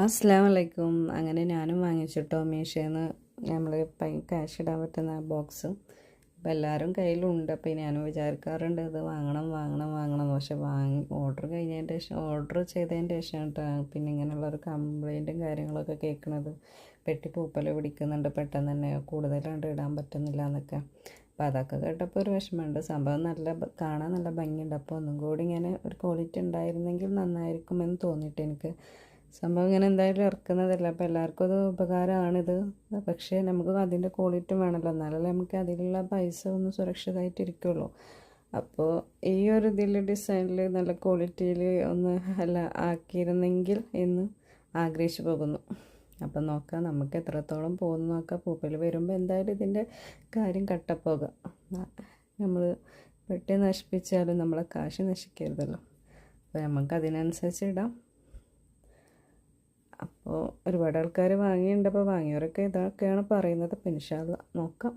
അസ്സലാമലൈക്കും. അങ്ങനെ ഞാനും വാങ്ങിച്ചിട്ടോ മീഷോന്ന് നമ്മൾ ക്യാഷ് ഇടാൻ പറ്റുന്ന ബോക്സ്. അപ്പോൾ എല്ലാവരും കയ്യിലുണ്ട്. അപ്പോൾ ഞാനും വിചാരിക്കാറുണ്ട് ഇത് വാങ്ങണം. പക്ഷെ ഓർഡർ ചെയ്തതിൻ്റെ ശേഷം കേട്ടോ പിന്നെ ഇങ്ങനെയുള്ളൊരു കംപ്ലൈൻറ്റും കാര്യങ്ങളൊക്കെ കേൾക്കുന്നത്. പെട്ടി പൂപ്പൽ പിടിക്കുന്നുണ്ട്, പെട്ടെന്ന് തന്നെ കൂടുതലായിട്ട് ഇടാൻ പറ്റുന്നില്ല എന്നൊക്കെ. അപ്പോൾ അതൊക്കെ കേട്ടപ്പോൾ ഒരു വിഷമമുണ്ട്. സംഭവം കാണാൻ നല്ല ഭംഗിയുണ്ട്. അപ്പോൾ ഒന്നും കൂടി ഇങ്ങനെ ഒരു ക്വാളിറ്റി ഉണ്ടായിരുന്നെങ്കിൽ നന്നായിരിക്കുമെന്ന് തോന്നിയിട്ട് എനിക്ക്. സംഭവം ഇങ്ങനെ എന്തായാലും ഇറക്കുന്നതല്ല, അപ്പോൾ എല്ലാവർക്കും അത് ഉപകാരമാണിത്. പക്ഷേ നമുക്ക് അതിൻ്റെ ക്വാളിറ്റി വേണമല്ലോ, എന്നാലല്ലേ നമുക്ക് അതിലുള്ള പൈസ ഒന്ന് സുരക്ഷിതമായിട്ടിരിക്കുള്ളൂ. അപ്പോൾ ഈ ഒരു ഡിസൈനിൽ നല്ല ക്വാളിറ്റിയിൽ ഒന്ന് ആക്കിയിരുന്നെങ്കിൽ എന്ന് ആഗ്രഹിച്ചു പോകുന്നു. അപ്പം നോക്കാം നമുക്ക് എത്രത്തോളം പോകുന്നു നോക്കാം. പൂപ്പൽ വരുമ്പോൾ എന്തായാലും ഇതിൻ്റെ കാര്യം കട്ടപ്പോകാം. നമ്മൾ വെട്ടി നശിപ്പിച്ചാലും നമ്മളെ കാശ് നശിക്കരുതല്ലോ. അപ്പോൾ നമുക്ക് അതിനനുസരിച്ച് ഇടാം. അപ്പോൾ ഒരുപാട് ആൾക്കാർ വാങ്ങിയിട്ടുണ്ട്. അപ്പോൾ വാങ്ങിയവരൊക്കെ ഇതൊക്കെയാണ് പറയുന്നത്. അപ്പോൾ ഇൻഷാ അല്ലാഹ് നോക്കാം.